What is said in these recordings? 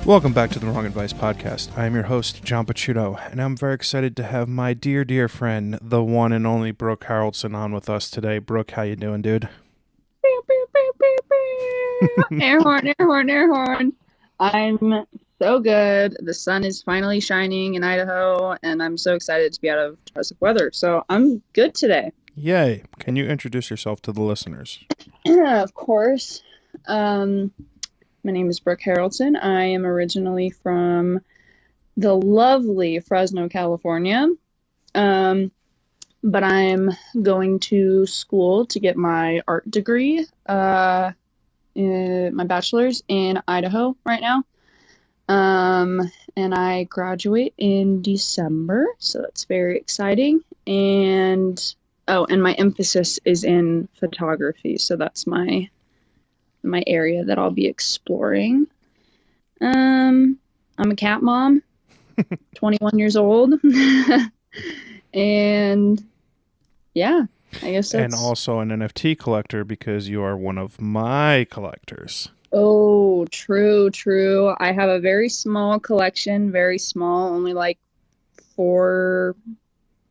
Welcome back to the Wrong Advice Podcast. I am your host, John Pacciuto, and I'm very excited to have my dear, dear friend, the one and only Brooke Haroldsen, on with us today. Brooke, how you doing, dude? Air horn, air horn, air horn. I'm so good. The sun is finally shining in Idaho, and I'm so excited to be out of depressive weather. So I'm good today. Yay. Can you introduce yourself to the listeners? Of course. My name is Brooke Haroldsen. I am originally from the lovely Fresno, California. But I'm going to school to get my art degree, my bachelor's in Idaho right now. And I graduate in December, so that's very exciting. And my emphasis is in photography, so that's my area that I'll be exploring. I'm a cat mom, 21 years old. And yeah, I guess that's... And also an NFT collector because you are one of my collectors. Oh, true. I have a very small collection, very small, only like four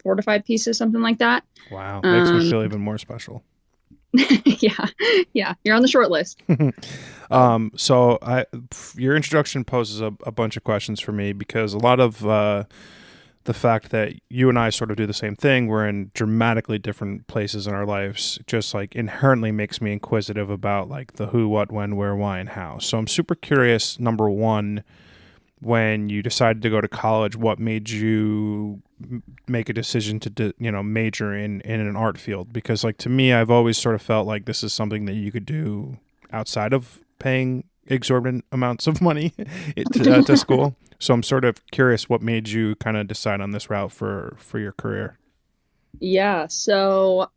to five pieces, something like that. Wow, makes me feel even more special. Yeah, you're on the short list. So your introduction poses a bunch of questions for me because a lot of the fact that you and I sort of do the same thing, we're in dramatically different places in our lives, just like inherently makes me inquisitive about like the who, what, when, where, why, and how. So I'm super curious, number one, when you decided to go to college, what made you make a decision to major in an art field? Because like to me, I've always sort of felt like this is something that you could do outside of paying exorbitant amounts of money to school. So I'm sort of curious what made you kind of decide on this route for your career. Yeah, so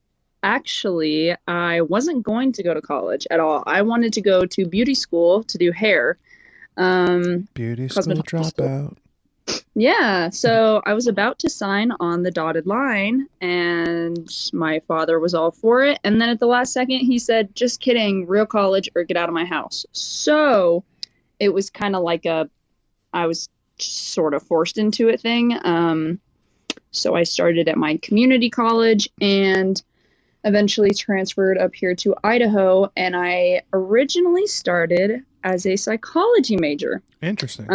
actually, I wasn't going to go to college at all. I wanted to go to beauty school to do hair. Beauty school dropout. Yeah, so I was about to sign on the dotted line, and my father was all for it. And then at the last second, he said, "Just kidding, real college or get out of my house." So it was kind of like I was sort of forced into it thing. So I started at my community college and eventually transferred up here to Idaho. And I originally started as a psychology major. Interesting.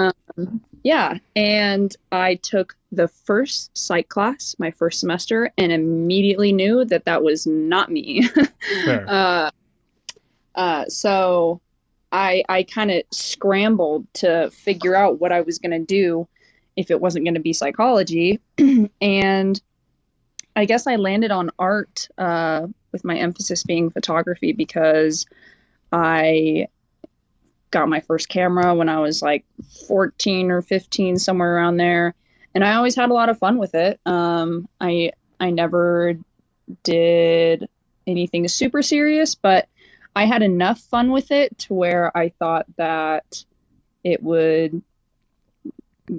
Yeah. And I took the first psych class, my first semester, and immediately knew that was not me. Fair. So I kind of scrambled to figure out what I was going to do if it wasn't going to be psychology. And I guess I landed on art with my emphasis being photography because I got my first camera when I was like 14 or 15, somewhere around there. And I always had a lot of fun with it. I never did anything super serious, but I had enough fun with it to where I thought that it would,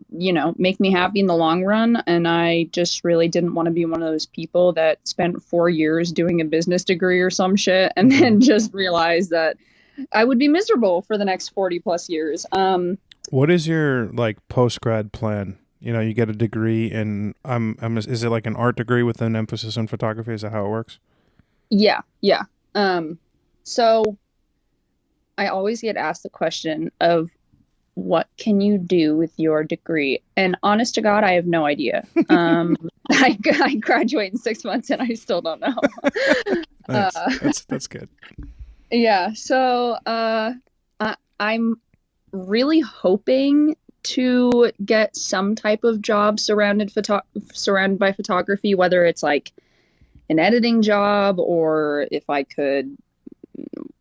make me happy in the long run. And I just really didn't want to be one of those people that spent 4 years doing a business degree or some shit and then just realized that I would be miserable for the next 40 plus years. What is your like post-grad plan? You get a degree in, is it like an art degree with an emphasis on photography? Is that how it works? Yeah. So I always get asked the question of what can you do with your degree? And honest to God, I have no idea. I graduate in 6 months and I still don't know. Nice. That's good. Yeah. So I'm really hoping to get some type of job surrounded by photography, whether it's like an editing job or if I could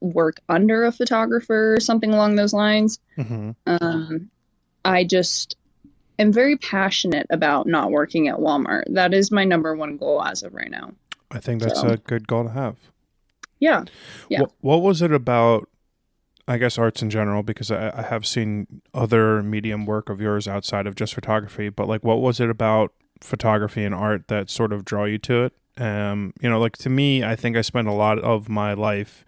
work under a photographer or something along those lines. I just am very passionate about not working at Walmart. That is my number one goal as of right now. I think that's a good goal to have. Yeah. What was it about, I guess, arts in general, because I have seen other medium work of yours outside of just photography, but like what was it about photography and art that sort of draw you to it? Like to me, I think I spent a lot of my life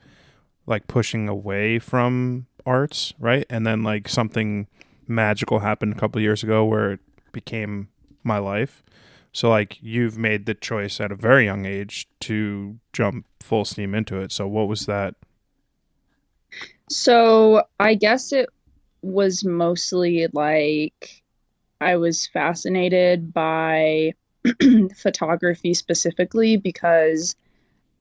like pushing away from arts, right? And then like something magical happened a couple of years ago where it became my life. So like you've made the choice at a very young age to jump full steam into it. So what was that? So I guess it was mostly like I was fascinated by photography specifically because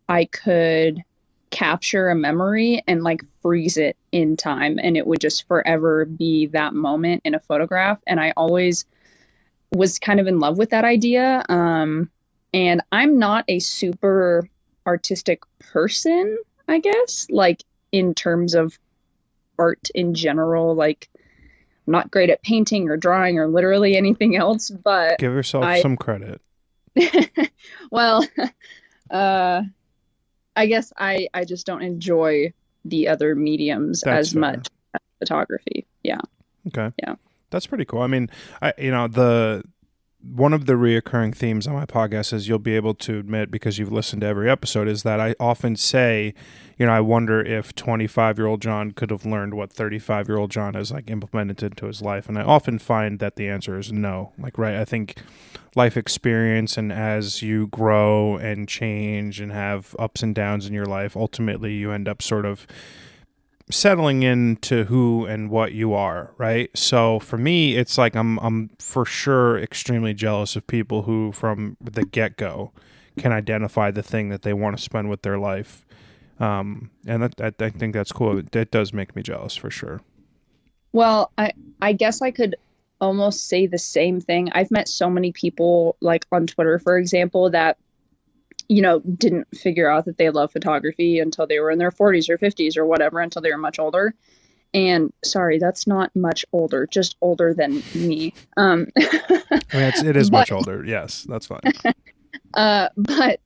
I could capture a memory and like freeze it in time, and it would just forever be that moment in a photograph. And I always was kind of in love with that idea. And I'm not a super artistic person, I guess, like in terms of art in general. Like, I'm not great at painting or drawing or literally anything else, but Give yourself I, some credit. well, uh, I guess I just don't enjoy the other mediums That's as fair. much as photography. Yeah. Okay. Yeah. That's pretty cool. I mean, the one of the reoccurring themes on my podcast, is you'll be able to admit because you've listened to every episode, is that I often say, I wonder if 25-year-old John could have learned what 35-year-old John has like implemented into his life. And I often find that the answer is no. Like, right. I think life experience, and as you grow and change and have ups and downs in your life, ultimately you end up sort of settling into who and what you are, right? So for me, it's like I'm for sure extremely jealous of people who from the get-go can identify the thing that they want to spend with their life. And I think that's cool. It does make me jealous for sure. Well, I guess I could almost say the same thing. I've met so many people, like on Twitter, for example, that didn't figure out that they love photography until they were in their 40s or 50s or whatever, until they were much older. And sorry, that's not much older, just older than me. I mean, it is But much older. Yes, that's fine. but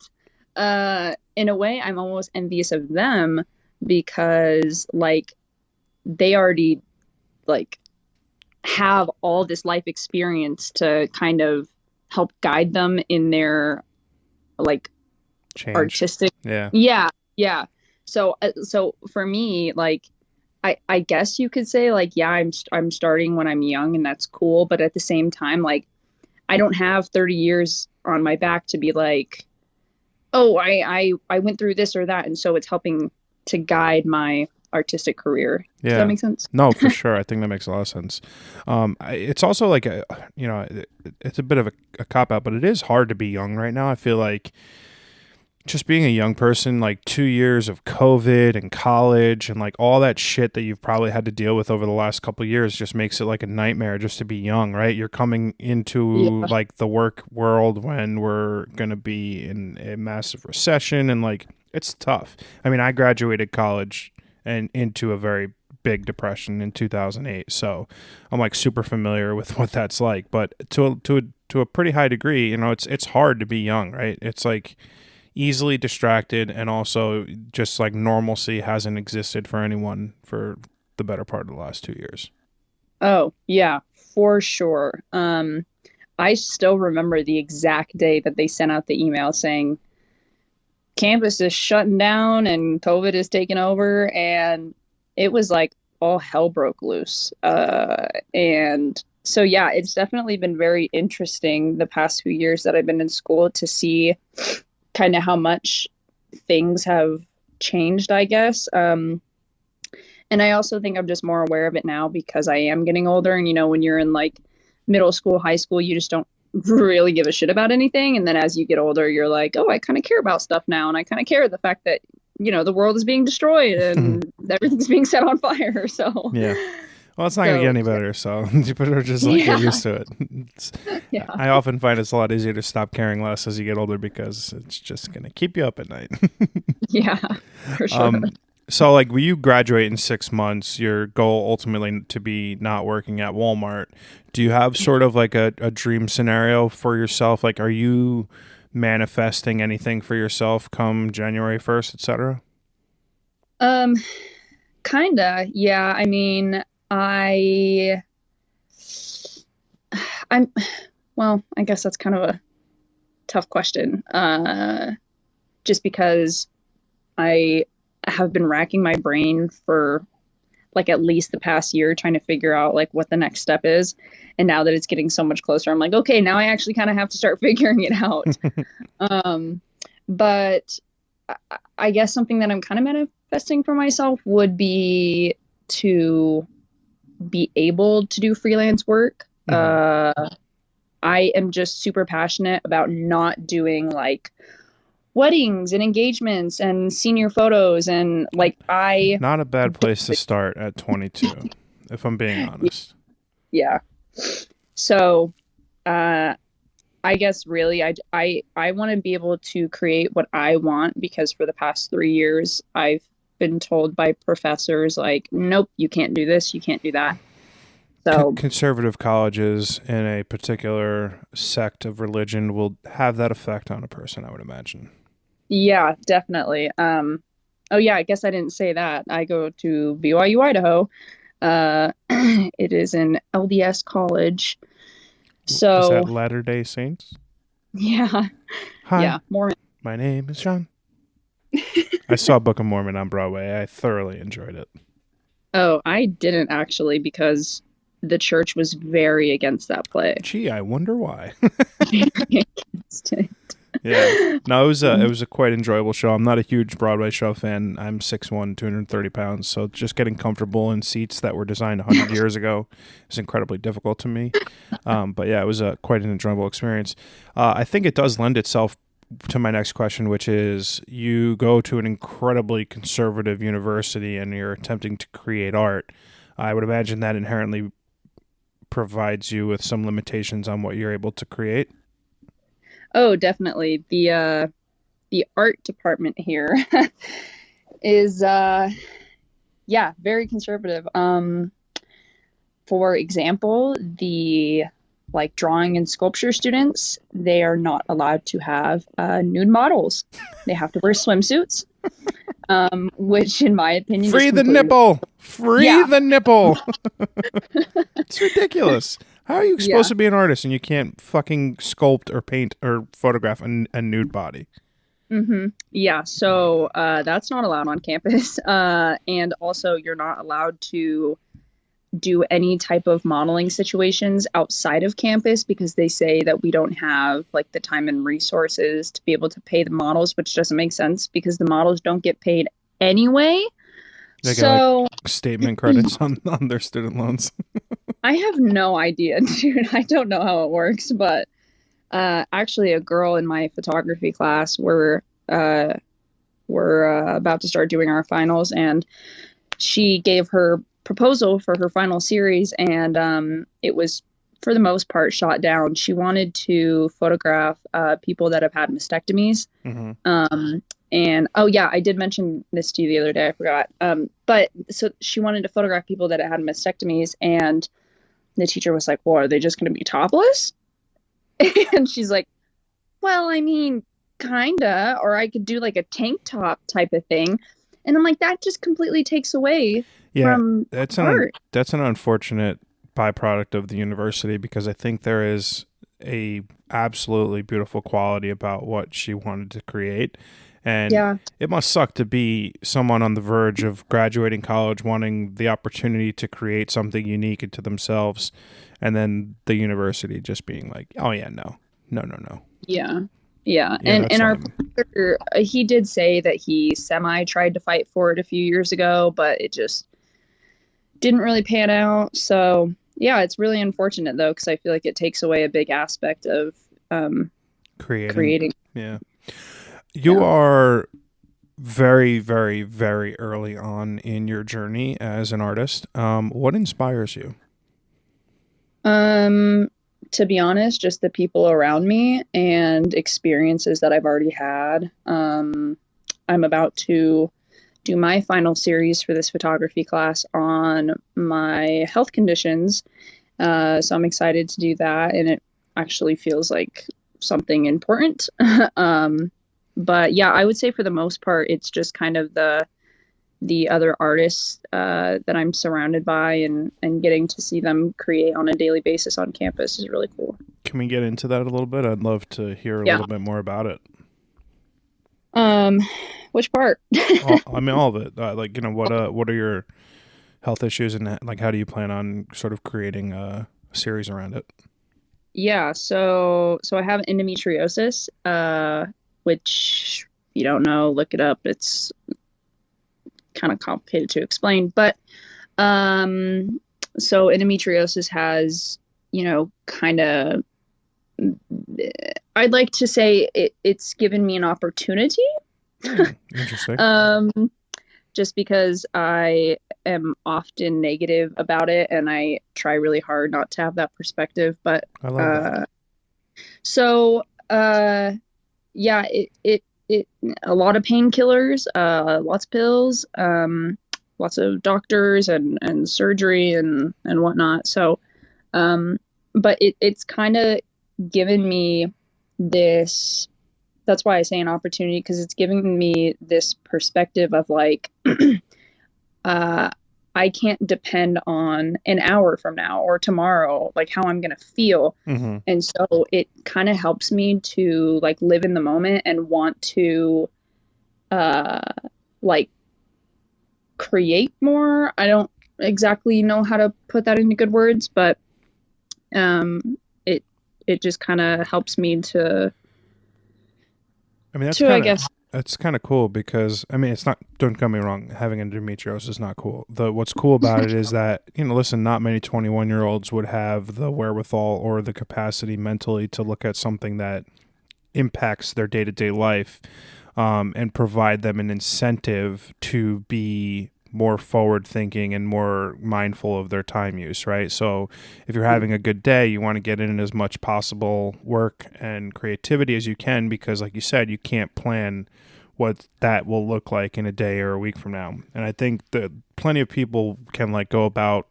in a way, I'm almost envious of them because like they already like have all this life experience to kind of help guide them in their like Change. artistic. Yeah. Yeah. So for me, like I guess you could say like, yeah, I'm starting when I'm young, and that's cool, but at the same time, like I don't have 30 years on my back to be like, oh, I went through this or that, and so it's helping to guide my artistic career. Does that Yeah. make sense? No, for sure. I think that makes a lot of sense. It's also like it's a bit of a cop out, but it is hard to be young right now. I feel like just being a young person, like 2 years of COVID and college and like all that shit that you've probably had to deal with over the last couple of years just makes it like a nightmare just to be young, right? You're coming into Yeah. like the work world when we're going to be in a massive recession, and like it's tough. I mean, I graduated college and into a very big depression in 2008. So I'm like super familiar with what that's like, but to a pretty high degree, it's hard to be young, right? It's like easily distracted, and also just like normalcy hasn't existed for anyone for the better part of the last 2 years. Oh, yeah, for sure. I still remember the exact day that they sent out the email saying campus is shutting down and COVID is taking over, and it was like all hell broke loose. And so, yeah, it's definitely been very interesting the past few years that I've been in school to see kind of how much things have changed, I guess. And I also think I'm just more aware of it now because I am getting older. And, when you're in like middle school, high school, you just don't really give a shit about anything. And then as you get older, you're like, oh, I kind of care about stuff now. And I kind of care the fact that, the world is being destroyed and everything's being set on fire. So, Yeah. Well, it's not going to get any better, so you better just like get used to it. Yeah. I often find it's a lot easier to stop caring less as you get older because it's just going to keep you up at night. Yeah, for sure. So, like, when you graduate in 6 months, your goal ultimately to be not working at Walmart. Do you have sort of like a dream scenario for yourself? Like, are you manifesting anything for yourself come January 1st, etc.? Kinda, yeah. I mean, I'm, well, I guess that's kind of a tough question. Just because I have been racking my brain for like at least the past year trying to figure out like what the next step is. And now that it's getting so much closer, I'm like, okay, now I actually kind of have to start figuring it out. But I guess something that I'm kind of manifesting for myself would be to be able to do freelance work. I am just super passionate about not doing like weddings and engagements and senior photos, and like not a bad place to start at 22, if I'm being honest. Yeah. So, I guess really I want to be able to create what I want, because for the past 3 years I've been told by professors like, nope, you can't do this, you can't do that. So conservative colleges in a particular sect of religion will have that effect on a person, I would imagine. Yeah, definitely. Oh yeah, I guess I didn't say that. I go to BYU, Idaho. It is an LDS college. So is that Latter-day Saints? Yeah. Hi, yeah, Mormon. My name is John. I saw Book of Mormon on Broadway. I thoroughly enjoyed it. Oh, I didn't actually, because the church was very against that play. Gee, I wonder why. Very against it. Yeah. No, it was a quite enjoyable show. I'm not a huge Broadway show fan. I'm 6'1", 230 pounds, so just getting comfortable in seats that were designed 100 years ago is incredibly difficult to me. But yeah, it was quite an enjoyable experience. I think it does lend itself to my next question, which is, you go to an incredibly conservative university and you're attempting to create art. I would imagine that inherently provides you with some limitations on what you're able to create. Oh, definitely. The art department here is very conservative. For example, the like drawing and sculpture students, they are not allowed to have nude models. They have to wear swimsuits. Which in my opinion, free the nipple. It's ridiculous. How are you supposed to be an artist and you can't fucking sculpt or paint or photograph a nude body? Yeah, so that's not allowed on campus. And also you're not allowed to do any type of modeling situations outside of campus, because they say that we don't have like the time and resources to be able to pay the models, which doesn't make sense because the models don't get paid anyway. They get like statement credits on their student loans. I have no idea, dude. I don't know how it works, but actually a girl in my photography class, we're about to start doing our finals, and she gave her proposal for her final series, and it was for the most part shot down. She wanted to photograph people that have had mastectomies. And oh yeah, I did mention this to you the other day, I forgot. But so she wanted to photograph people that had mastectomies, and the teacher was like, well, are they just going to be topless? And she's like, well, I mean, kinda, or I could do like a tank top type of thing. And I'm like, that just completely takes away from art. That's an unfortunate byproduct of the university, because I think there is a absolutely beautiful quality about what she wanted to create. And it must suck to be someone on the verge of graduating college, wanting the opportunity to create something unique to themselves, and then the university just being like, oh yeah, no. Yeah. And our professor, he did say that he tried to fight for it a few years ago, but it just didn't really pan out. So yeah, it's really unfortunate though, because I feel like it takes away a big aspect of creating. Yeah. You are very, very, very early on in your journey as an artist. What inspires you? To be honest, just the people around me and experiences that I've already had. I'm about to do my final series for this photography class on my health conditions. So I'm excited to do that, and it actually feels like something important. But yeah, I would say for the most part, it's just kind of the other artists that I'm surrounded by, and getting to see them create on a daily basis on campus is really cool. Can we get into that a little bit? I'd love to hear a little bit more about it. Which part? I mean, all of it. What are your health issues, and like how do you plan on sort of creating a series around it? Yeah, so I have endometriosis, which if you don't know, look it up. It's kind of complicated to explain, but um, so endometriosis has, kind of, I'd like to say it's given me an opportunity. Interesting. Um, just because I am often negative about it and I try really hard not to have that perspective. But I love that. so yeah, it a lot of painkillers, lots of pills, lots of doctors and surgery and whatnot. So but it's kind of given me this, that's why I say an opportunity, because it's giving me this perspective of like uh I can't depend on an hour from now or tomorrow, like how I'm gonna feel. Hmm. And so it kind of helps me to like live in the moment and want to uh like create more. I don't exactly know how to put that into good words, but it it just kind of helps me I mean, I guess. that's kind of cool because I mean, it's not. Don't get me wrong. Having endometriosis is not cool. The what's cool about it is that listen, not many 21-year-olds would have the wherewithal or the capacity mentally to look at something that impacts their day to day life, and provide them an incentive to be more forward thinking and more mindful of their time use, right? So if you're having a good day, you want to get in as much possible work and creativity as you can because like you said, you can't plan what that will look like in a day or a week from now. And I think that plenty of people can like go about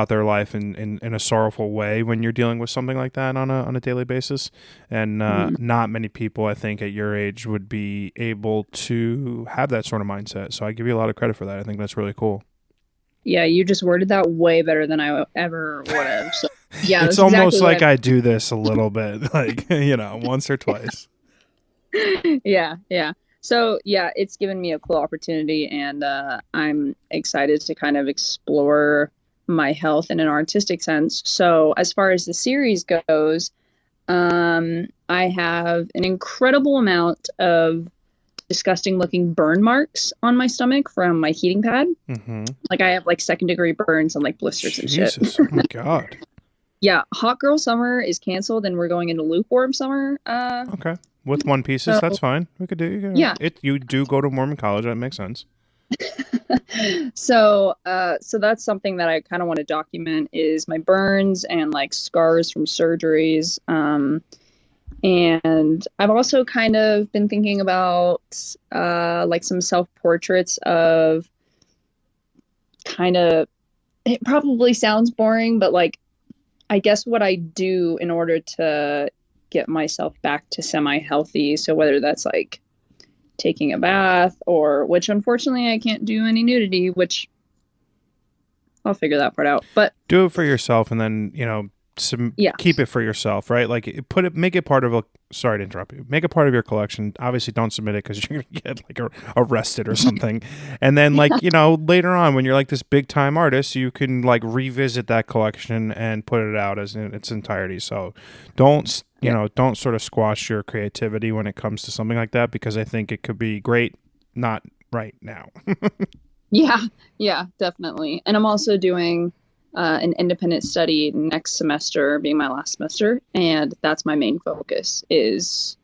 their life in a sorrowful way when you're dealing with something like that on a daily basis. And Mhm. not many people, I think, at your age would be able to have that sort of mindset. So I give you a lot of credit for that. I think that's really cool. Yeah, you just worded that way better than I ever would have. So yeah, It's that's almost exactly what like I do this a little bit, like, once or twice. yeah, yeah. So yeah, it's given me a cool opportunity, and I'm excited to kind of explore my health in an artistic sense. So as far as the series goes, I have an incredible amount of disgusting looking burn marks on my stomach from my heating pad. Hmm. Like I have like second degree burns and like blisters and shit. Jesus. Oh, my God. Yeah, hot girl summer is canceled and we're going into lukewarm summer. Okay. With one pieces, So that's fine. We could do yeah. it. You do go to Mormon college. That makes sense. So that's something that I kind of want to document is my burns and like scars from surgeries. And I've also kind of been thinking about like some self-portraits of kind of, it probably sounds boring, but like I guess what I do in order to get myself back to semi-healthy. So whether that's like taking a bath or which unfortunately I can't do any nudity, which I'll figure that part out. But Do it for yourself, and then yeah. keep it for yourself, right? Like make it part of a. Sorry to interrupt you. Make it part of your collection. Obviously, don't submit it because you're gonna get like arrested or something. And then like later on when you're like this big time artist, you can like revisit that collection and put it out as in its entirety. So don't don't sort of squash your creativity when it comes to something like that because I think it could be great, not right now. Yeah, yeah, definitely. And I'm also doing an independent study next semester, being my last semester, and that's my main focus is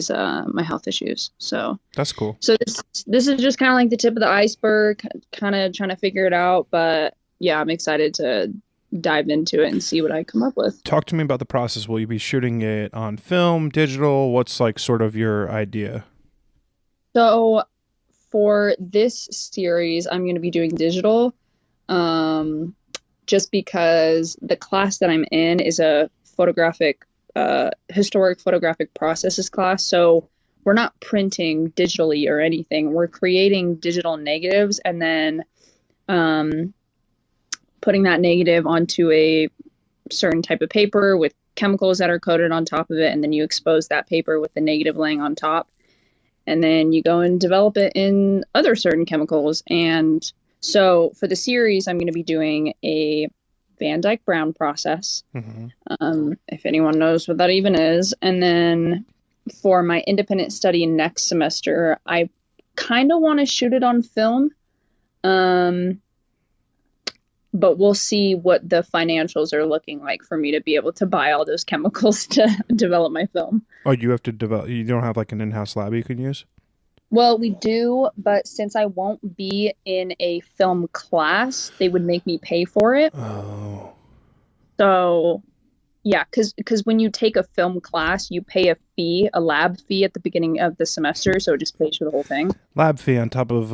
my health issues. So That's cool. so this is just kind of like the tip of the iceberg, kind of trying to figure it out. But yeah, I'm excited to dive into it and see what I come up with. Talk to me about the process. Will you be shooting it on film, digital? What's like sort of your idea? So for this series, I'm going to be doing digital. Just because the class that I'm in is a historic photographic processes class. So we're not printing digitally or anything. We're creating digital negatives and then putting that negative onto a certain type of paper with chemicals that are coated on top of it. And then you expose that paper with the negative laying on top. And then you go and develop it in other certain chemicals. And So for the series, I'm going to be doing a Van Dyke Brown process. Hmm. If anyone knows what that even is. And then for my independent study next semester, I kind of want to shoot it on film. Um, but we'll see what the financials are looking like for me to be able to buy all those chemicals to develop my film. Oh, you have to develop. You don't have like an in-house lab you can use. Well, we do, but since I won't be in a film class, they would make me pay for it. Oh, So, yeah, because when you take a film class, you pay a fee, a lab fee at the beginning of the semester, so it just pays for the whole thing. lab fee on top of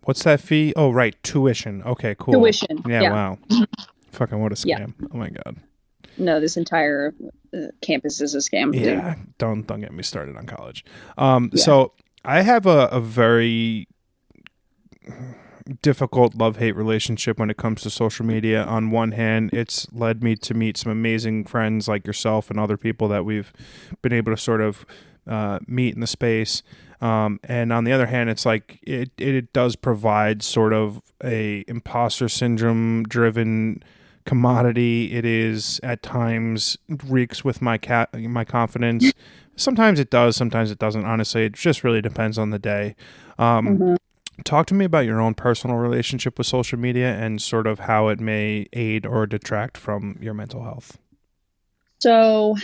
what's that fee? Oh, right, tuition. Okay, cool. Tuition, Yeah, yeah, wow. Fucking what a yeah. scam. Oh my god. No, this entire campus is a scam, dude. Yeah, don't get me started on college. Yeah. So I have a very difficult love-hate relationship when it comes to social media. On one hand, it's led me to meet some amazing friends like yourself and other people that we've been able to sort of meet in the space. And on the other hand, it's like it does provide sort of a imposter syndrome driven commodity. It is at times reeks with my confidence. Sometimes it does, sometimes it doesn't. Honestly, it just really depends on the day. Um, hmm Talk to me about your own personal relationship with social media and sort of how it may aid or detract from your mental health. So,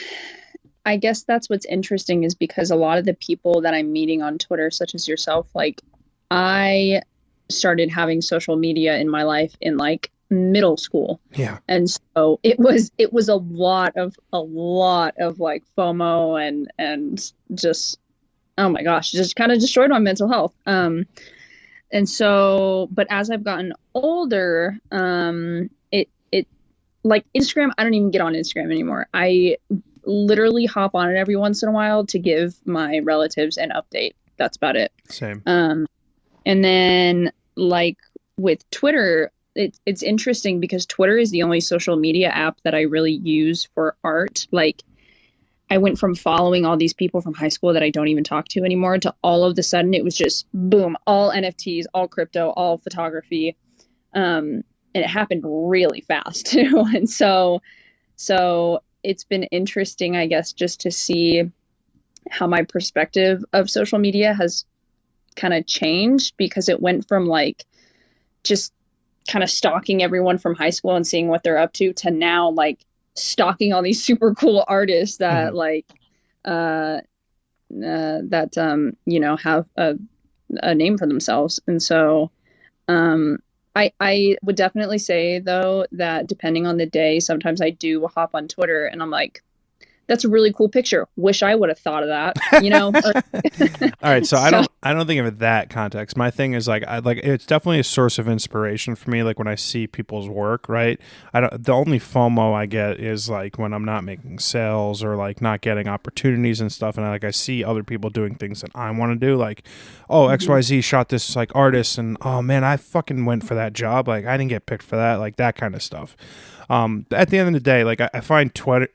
I guess that's what's interesting is because a lot of the people that I'm meeting on Twitter, such as yourself, like I started having social media in my life in like middle school. Yeah. And so it was a lot of like FOMO and just oh my gosh, just kind of destroyed my mental health. And so but as I've gotten older, it like Instagram, I don't even get on Instagram anymore. I literally hop on it every once in a while to give my relatives an update. That's about it. Same. And then like with Twitter, it's interesting because Twitter is the only social media app that I really use for art. Like I went from following all these people from high school that I don't even talk to anymore to all of the sudden it was just boom, all NFTs, all crypto, all photography. And it happened really fast too. And so it's been interesting, I guess, just to see how my perspective of social media has kind of changed because it went from like just kind of stalking everyone from high school and seeing what they're up to now like stalking all these super cool artists that Mhm. like have a name for themselves. And so I would definitely say though that depending on the day, sometimes I do hop on Twitter and I'm like, that's a really cool picture. Wish I would have thought of that, you know? All right, so So, I don't think of it that context. My thing is like I like it's definitely a source of inspiration for me. Like when I see people's work, right? I don't. The only FOMO I get is like when I'm not making sales or like not getting opportunities and stuff, and I see other people doing things that I want to do. Like, oh mhm, XYZ shot this like artist, and oh man, I fucking went for that job. Like I didn't get picked for that. Like that kind of stuff. At the end of the day, like I find Twitter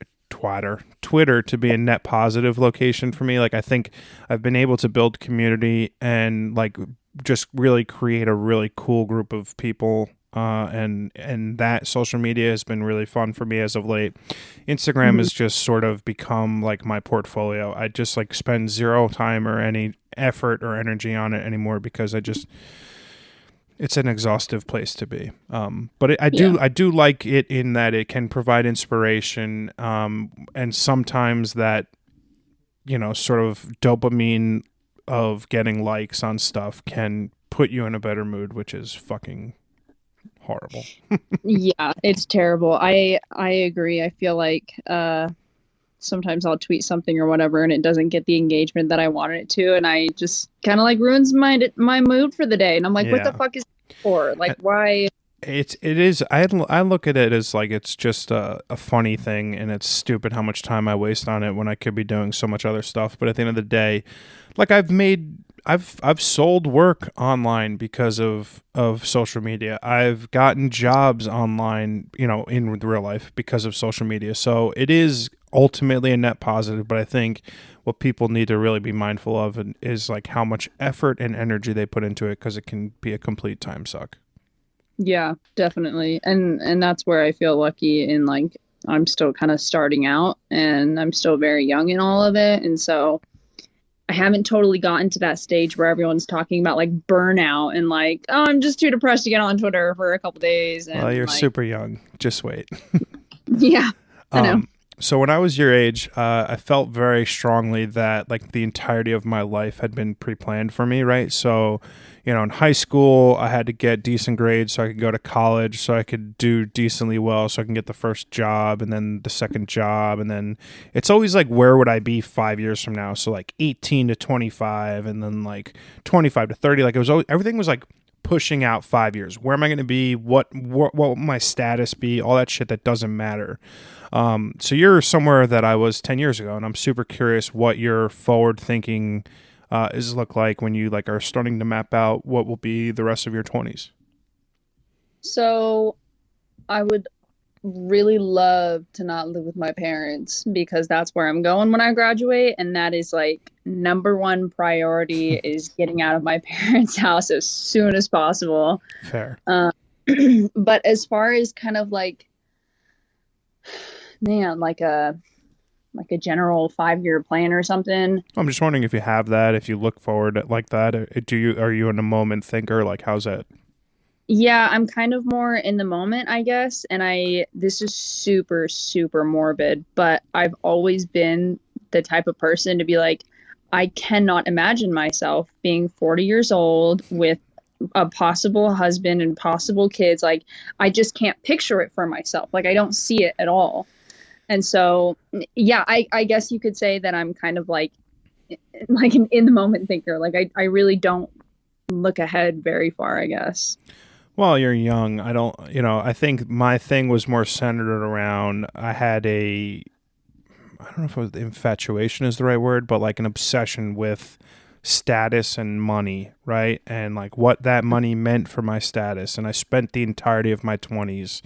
to be a net positive location for me. Like I think I've been able to build community and like just really create a really cool group of people. And that social media has been really fun for me as of late. Instagram mhm. has just sort of become like my portfolio. I just like spend zero time or any effort or energy on it anymore because it's an exhaustive place to be. But Yeah. I do like it in that it can provide inspiration, and sometimes that sort of dopamine of getting likes on stuff can put you in a better mood, which is fucking horrible. Yeah, it's terrible. I agree. I feel like sometimes I'll tweet something or whatever and it doesn't get the engagement that I wanted it to and I just kind of like ruins my mood for the day and I'm like what the Yeah. fuck is this for? Like why? It is. I look at it as like it's just a funny thing, and it's stupid how much time I waste on it when I could be doing so much other stuff. But at the end of the day, like I've sold work online because of social media. I've gotten jobs online, in real life because of social media. So it is ultimately a net positive. But I think what people need to really be mindful of is like how much effort and energy they put into it because it can be a complete time suck. Yeah, definitely. And that's where I feel lucky in like I'm still kind of starting out and I'm still very young in all of it. And so I haven't totally gotten to that stage where everyone's talking about like burnout and like, oh, I'm just too depressed to get on Twitter for a couple days Well, and you're like, super young. Just wait. yeah, I know. So when I was your age, I felt very strongly that like the entirety of my life had been pre-planned for me, right? So, in high school, I had to get decent grades so I could go to college, so I could do decently well, so I can get the first job and then the second job, and then it's always like, where would I be 5 years from now? So like 18 to 25, and then like 25 to 30. Like it was always, everything was like pushing out 5 years. Where am I going to be? What will my status be? All that shit that doesn't matter. So you're somewhere that I was 10 years ago, and I'm super curious what your forward thinking is look like when you like are starting to map out what will be the rest of your 20s. So I would really love to not live with my parents because that's where I'm going when I graduate. And that is like number one priority is getting out of my parents' house as soon as possible. Fair. Um, but as far as kind of like, man, like a general 5-year plan or something. I'm just wondering if you have that, if you look forward like that. Are you in a moment thinker? Like, how's that? Yeah, I'm kind of more in the moment, I guess. And this is super, super morbid, but I've always been the type of person to be like, I cannot imagine myself being 40 years old with a possible husband and possible kids. Like, I just can't picture it for myself. Like, I don't see it at all. And so, yeah, I guess you could say that I'm kind of like an in the moment thinker. Like, I really don't look ahead very far, I guess. Well, you're young. I don't, I think my thing was more centered around, I don't know if it was infatuation is the right word, but like an obsession with status and money, right? And like what that money meant for my status. And I spent the entirety of my 20s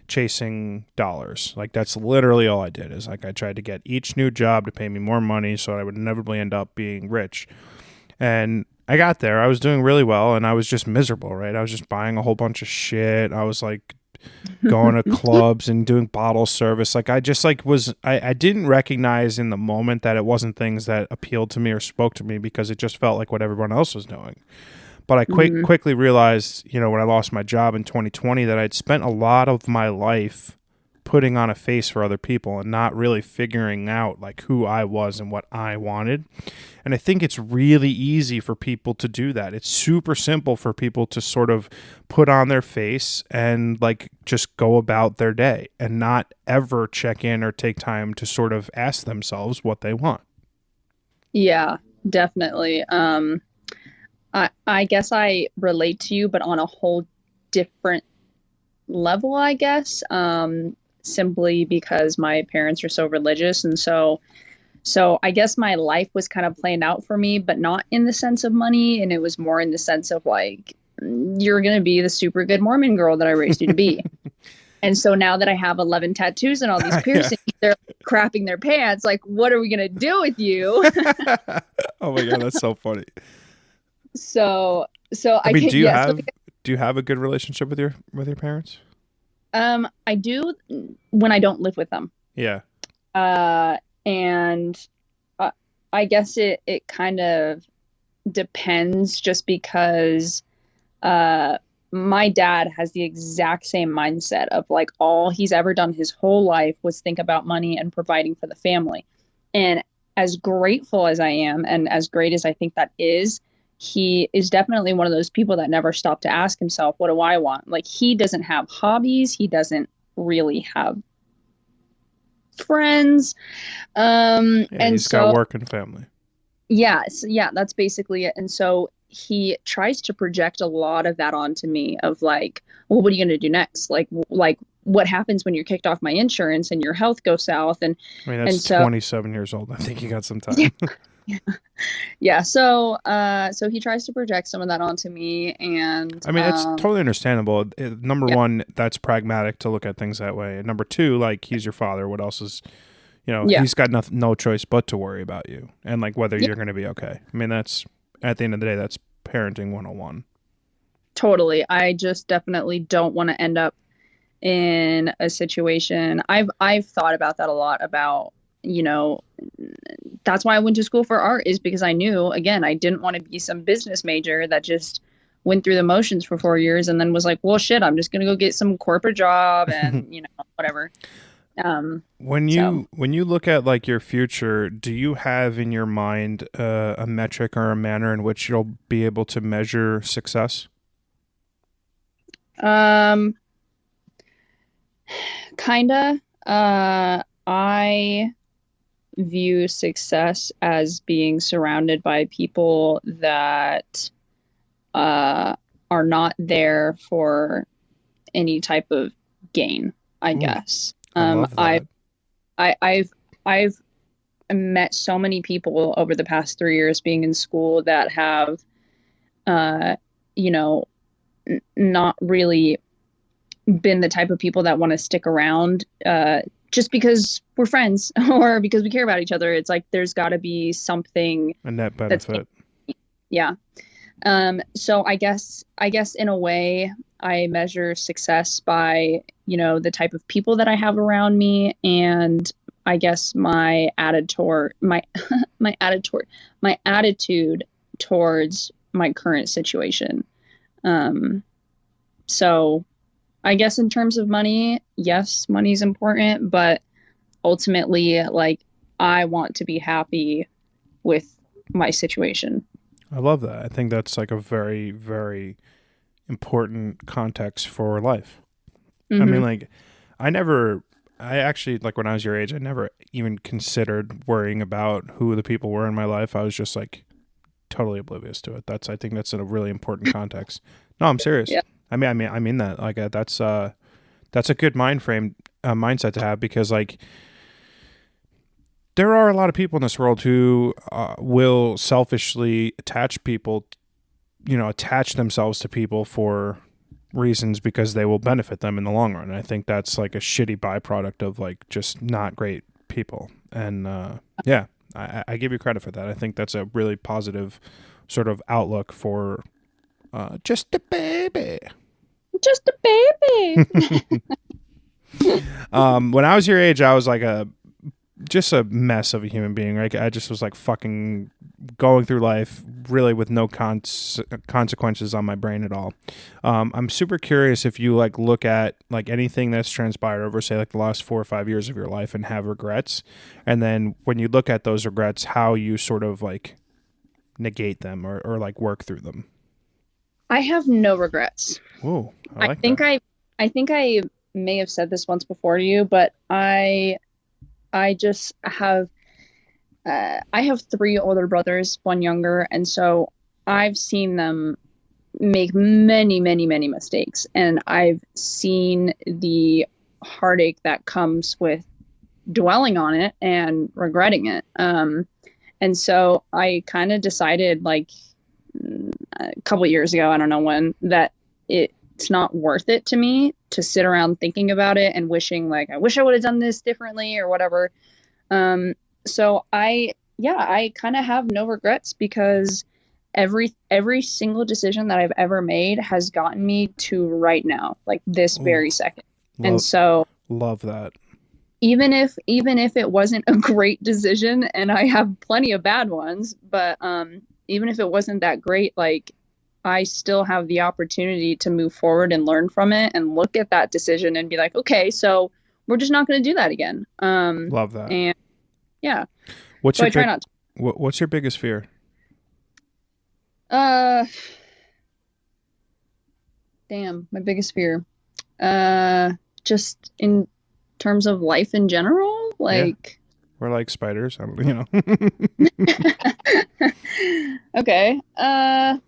chasing dollars. Like that's literally all I did is like I tried to get each new job to pay me more money so I would inevitably end up being rich. And I got there. I was doing really well and I was just miserable, right? I was just buying a whole bunch of shit. I was like going to clubs and doing bottle service. Like I just like I didn't recognize in the moment that it wasn't things that appealed to me or spoke to me because it just felt like what everyone else was doing. But I Mhm. quickly realized, when I lost my job in 2020 that I'd spent a lot of my life putting on a face for other people and not really figuring out like who I was and what I wanted. And I think it's really easy for people to do that. It's super simple for people to sort of put on their face and like just go about their day and not ever check in or take time to sort of ask themselves what they want. Yeah, definitely. I guess I relate to you, but on a whole different level, I guess. Simply because my parents are so religious, and so I guess my life was kind of planned out for me, but not in the sense of money, and it was more in the sense of like you're gonna be the super good Mormon girl that I raised you to be. And so now that I have 11 tattoos and all these Yeah. piercings, they're crapping their pants. Like, what are we gonna do with you? Oh my God, that's so funny. So I I mean, can, yeah. So do you have a good relationship with your parents? I do when I don't live with them. Yeah. Uh, and uh, I guess it kind of depends just because uh, my dad has the exact same mindset of like all he's ever done his whole life was think about money and providing for the family. And as grateful as I am, and as great as I think that is, he is definitely one of those people that never stopped to ask himself, what do I want? Like he doesn't have hobbies. He doesn't really have friends. Yeah, And he's got so, work and family. yeah, that's basically it. And so he tries to project a lot of that onto me of like, well, what are you going to do next? Like what happens when you're kicked off my insurance and your health goes south? I mean, And that's so, 27 years old. I think you got some yeah, time. yeah. So he tries to project some of that onto me and, I mean, it's totally understandable. Number yeah, one, that's pragmatic to look at things that way. And number two, like he's your father. What else is, yeah, he's got no choice but to worry about you and like whether yeah, you're going to be okay. I mean, that's at the end of the day, that's parenting 101. Totally. I just definitely don't want to end up in a situation. I've thought about that a lot about, you know, that's why I went to school for art is because I knew, again, I didn't want to be some business major that just went through the motions for 4 years and then was like, well, shit, I'm just gonna go get some corporate job and, whatever. Um, so When you look at like your future, do you have in your mind a metric or a manner in which you'll be able to measure success? um kinda I view success as being surrounded by people that uh, are not there for any type of gain, I Ooh, guess. I love that. I've met so many people over the past 3 years being in school that have, uh, you know, not really been the type of people that want to stick around just because we're friends or because we care about each other. It's like there's got to be something A net that's, benefit. yeah. So I guess in a way, I measure success by, the type of people that I have around me, and I guess my attitude towards my current situation. Um, so I guess in terms of money, yes, money's important, but ultimately, like, I want to be happy with my situation. I love that. I think that's like a very, very important context for life. I mean, Hmm. like, I actually, like, when I was your age, I never even considered worrying about who the people were in my life. I was just like totally oblivious to it. I think that's a really important context. No, I'm serious. Yeah. I mean that. Like, that's a good mindset to have because, like, there are a lot of people in this world who will selfishly attach themselves to people for reasons because they will benefit them in the long run. And I think that's like a shitty byproduct of like just not great people. And yeah, I give you credit for that. I think that's a really positive sort of outlook for just a baby. Just a baby. When I was your age, I was like just a mess of a human being. Right? I just was like fucking going through life really with no consequences on my brain at all. I'm super curious if you like look at like anything that's transpired over say like the last 4 or 5 years of your life and have regrets, and then when you look at those regrets, how you sort of like negate them or like work through them. I have no regrets. Ooh, I I like think that. I may have said this once before to you, but I just have I have three older brothers, one younger, and so I've seen them make many, many, many mistakes, and I've seen the heartache that comes with dwelling on it and regretting it. And so I kind of decided, like, a couple years ago, I don't know when, that it's not worth it to me to sit around thinking about it and wishing, like, I wish I would have done this differently or whatever. Um, so yeah, I kind of have no regrets because every single decision that I've ever made has gotten me to right now, like this Ooh, very second. And love so love that. even if it wasn't a great decision, and I have plenty of bad ones, but even if it wasn't that great, like, I still have the opportunity to move forward and learn from it and look at that decision and be like, okay, so we're just not going to do that again. Love that. And yeah, What's so your I try big not to. what's your biggest fear? Uh, Damn, my biggest fear. Uh, just in terms of life in general, Yeah, like. we're like spiders. I don't. Okay. I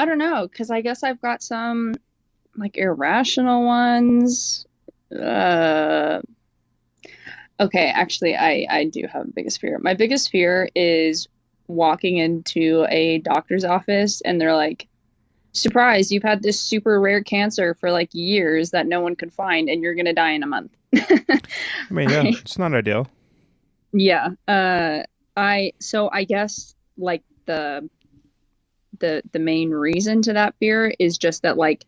don't know, because I guess I've got some like irrational ones. Uh, okay, actually, I do have a biggest fear. My biggest fear is walking into a doctor's office and they're like, surprise, you've had this super rare cancer for like years that no one could find, and you're gonna die in a month. I mean, yeah, I, it's not ideal. yeah. So I guess like the main reason to that fear is just that like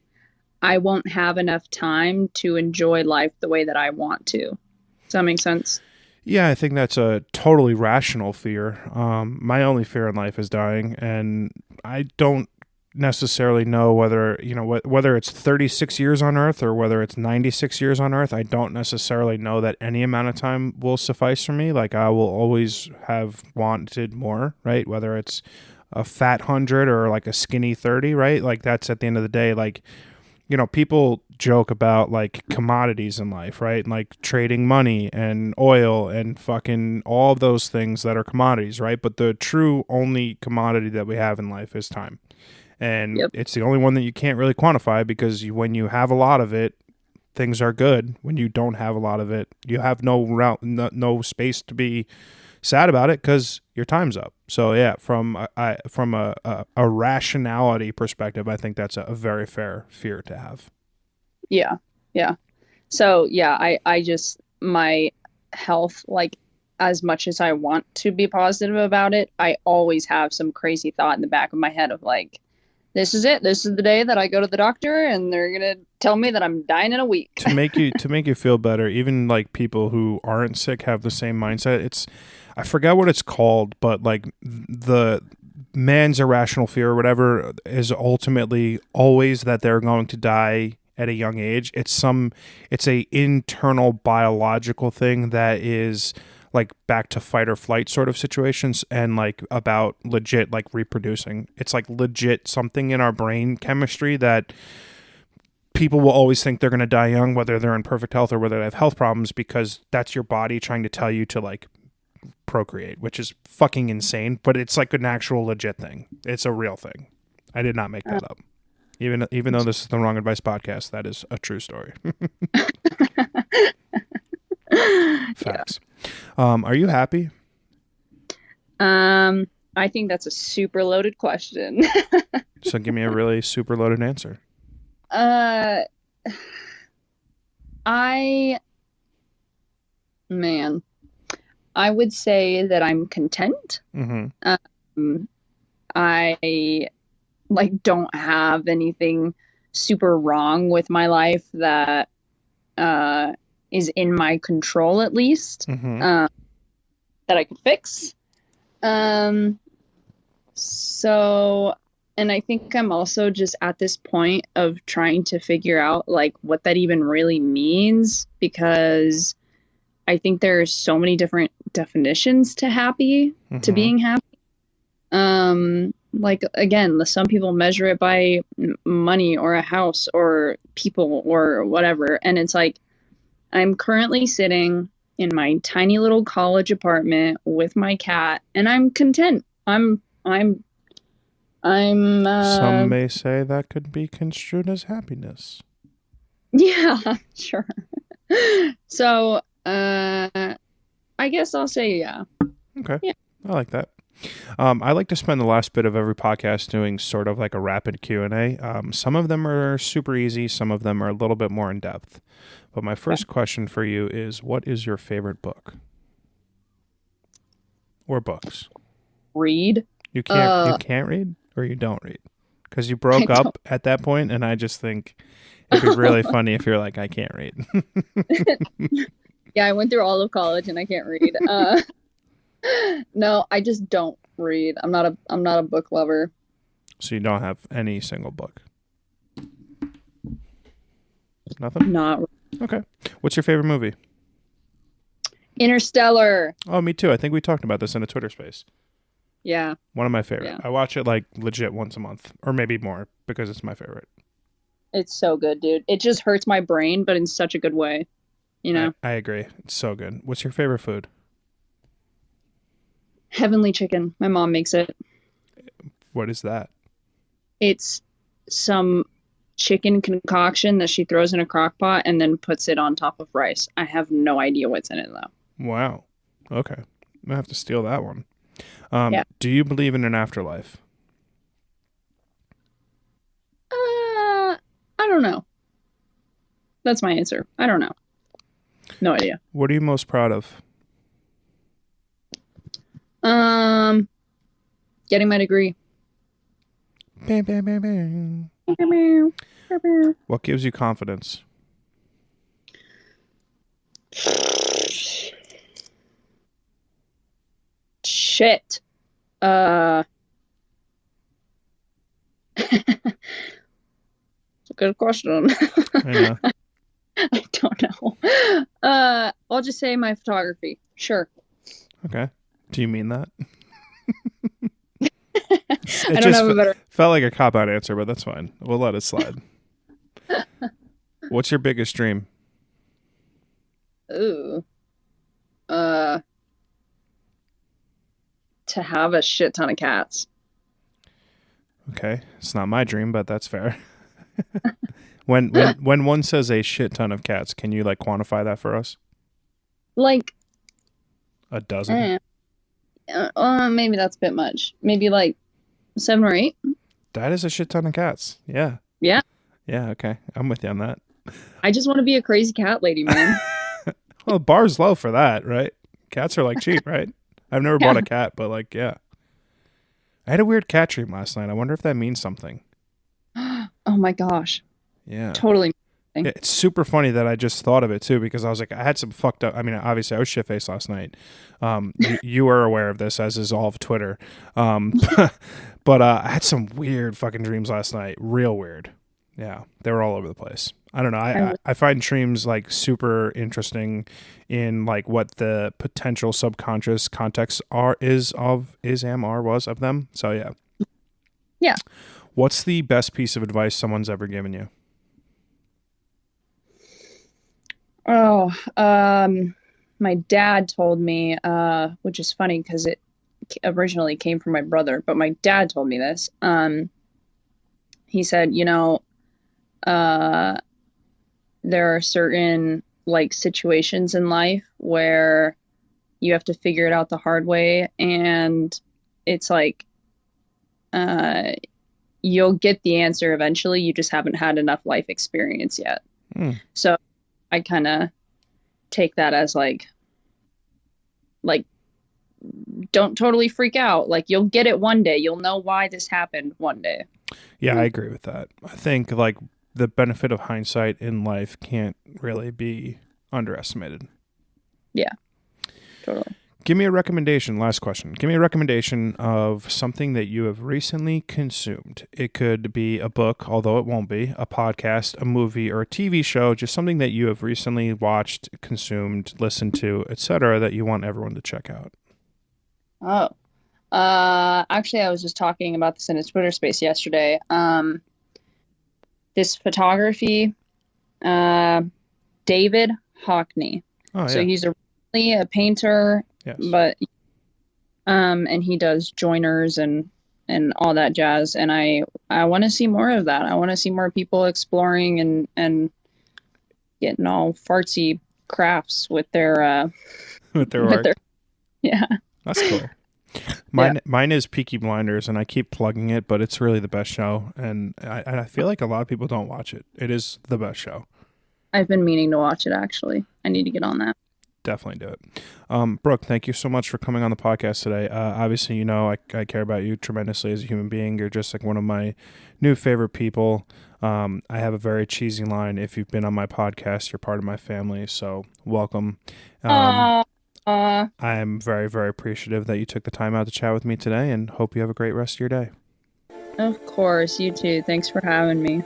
I won't have enough time to enjoy life the way that I want to. Does that make sense? Yeah, I think that's a totally rational fear. My only fear in life is dying, and I don't necessarily know whether whether it's 36 years on Earth or whether it's 96 years on Earth. I don't necessarily know that any amount of time will suffice for me. Like I will always have wanted more, right? Whether it's a fat 100 or like a skinny 30, right? Like that's at the end of the day, like people joke about like commodities in life, right? And like trading money and oil and fucking all of those things that are commodities, right? But the true only commodity that we have in life is time. And Yep. it's the only one that you can't really quantify because when you have a lot of it, things are good. When you don't have a lot of it, you have no space to be sad about it because your time's up. So yeah, from a rationality perspective, I think that's a very fair fear to have. Yeah. Yeah. So yeah, I just my health, like as much as I want to be positive about it, I always have some crazy thought in the back of my head of like, this is it. This is the day that I go to the doctor and they're gonna tell me that I'm dying in a week. To make you feel better, even like people who aren't sick have the same mindset. I forget what it's called, but like the man's irrational fear or whatever is ultimately always that they're going to die at a young age. It's a internal biological thing that is like back to fight or flight sort of situations and like about legit like reproducing. It's like legit something in our brain chemistry that people will always think they're going to die young, whether they're in perfect health or whether they have health problems, because that's your body trying to tell you to like procreate, which is fucking insane, but it's like an actual legit thing. It's a real thing. I did not make that up. Even though this is the Wrong Advice podcast, that is a true story. Facts. Are you happy? I think that's a super loaded question. So give me a really super loaded answer. Uh, I, man, I would say that I'm content. Mm-hmm. I like don't have anything super wrong with my life that is in my control at least, Mm-hmm. that I could fix. So, and I think I'm also just at this point of trying to figure out like what that even really means, because I think there's so many different definitions to happy, to Mm-hmm. being happy. Like again, some people measure it by money or a house or people or whatever. And it's like, I'm currently sitting in my tiny little college apartment with my cat and I'm content. I'm Some may say that could be construed as happiness. yeah, sure. So, I guess I'll say yeah. Okay. Yeah. I like that. I like to spend the last bit of every podcast doing sort of like a rapid Q&A. Some of them are super easy. Some of them are a little bit more in depth. But my first question for you is, what is your favorite book? Or books? Read. You can't read or you don't read? Because you broke up at that point, and I just think it'd be really funny if you're like, I can't read. Yeah, I went through all of college and I can't read. No, I just don't read. I'm not a book lover. So you don't have any single book? Nothing? Not Okay. What's your favorite movie? Interstellar. Oh, me too. I think we talked about this in a Twitter space. Yeah. One of my favorite. Yeah. I watch it like legit once a month or maybe more because it's my favorite. It's so good, dude. It just hurts my brain, but in such a good way. You know? I agree. It's so good. What's your favorite food? Heavenly chicken. My mom makes it. What is that? It's some chicken concoction that she throws in a crock pot and then puts it on top of rice. I have no idea what's in it though. Wow. Okay. I'm going to have to steal that one. Yeah. Do you believe in an afterlife? I don't know. That's my answer. I don't know. No idea. What are you most proud of? Getting my degree. Bam, bam, bam, bam. What gives you confidence? Shit. It's a good question. I know. I don't know. I'll just say my photography. Sure. Okay. Do you mean that? I don't have a better. Felt like a cop-out answer, but that's fine. We'll let it slide. What's your biggest dream? Ooh. To have a shit ton of cats. Okay. It's not my dream, but that's fair. When one says a shit ton of cats, can you like quantify that for us? Like A dozen? maybe that's a bit much. Maybe like 7 or 8. That is a shit ton of cats. Yeah. Yeah. Yeah, okay. I'm with you on that. I just want to be a crazy cat lady, man. Well, the bar's low for that, right? Cats are like cheap, right? I've never bought a cat, but like, yeah. I had a weird cat dream last night. I wonder if that means something. Oh my gosh. Yeah. Totally. Yeah, it's super funny that I just thought of it too, because I was like, I had some fucked up. I mean, obviously, I was shit faced last night. You are aware of this, as is all of Twitter. But I had some weird fucking dreams last night. Real weird. Yeah, they were all over the place. I don't know. I find dreams like super interesting in like what the potential subconscious context was of them. So yeah. Yeah. What's the best piece of advice someone's ever given you? Oh, my dad told me, which is funny because it originally came from my brother, but my dad told me this. He said, there are certain like situations in life where you have to figure it out the hard way, and it's like, you'll get the answer eventually. You just haven't had enough life experience yet. So I kind of take that as like, don't totally freak out. Like, you'll get it one day. You'll know why this happened one day. Yeah, I agree with that. I think like the benefit of hindsight in life can't really be underestimated. Yeah, totally. Give me a recommendation. Last question. Give me a recommendation of something that you have recently consumed. It could be a book, although it won't be, a podcast, a movie, or a TV show, just something that you have recently watched, consumed, listened to, etc., that you want everyone to check out. Oh, actually, I was just talking about this in a Twitter space yesterday. This photography, David Hockney. Oh, So yeah. he's a painter, Yes. but and he does joiners and all that jazz. And I want to see more of that. I want to see more people exploring and getting all fartsy crafts with their with their work. Yeah. That's cool. Mine is Peaky Blinders, and I keep plugging it, but it's really the best show, and I feel like a lot of people don't watch it. It is the best show. I've been meaning to watch it, actually. I need to get on that. Definitely do it. Brooke, thank you so much for coming on the podcast today. Obviously, I care about you tremendously as a human being. You're just like one of my new favorite people. I have a very cheesy line. If you've been on my podcast, you're part of my family, so welcome. I'm very, very appreciative that you took the time out to chat with me today, and hope you have a great rest of your day. Of course, you too. Thanks for having me.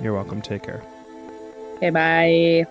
You're welcome. Take care. Okay, bye.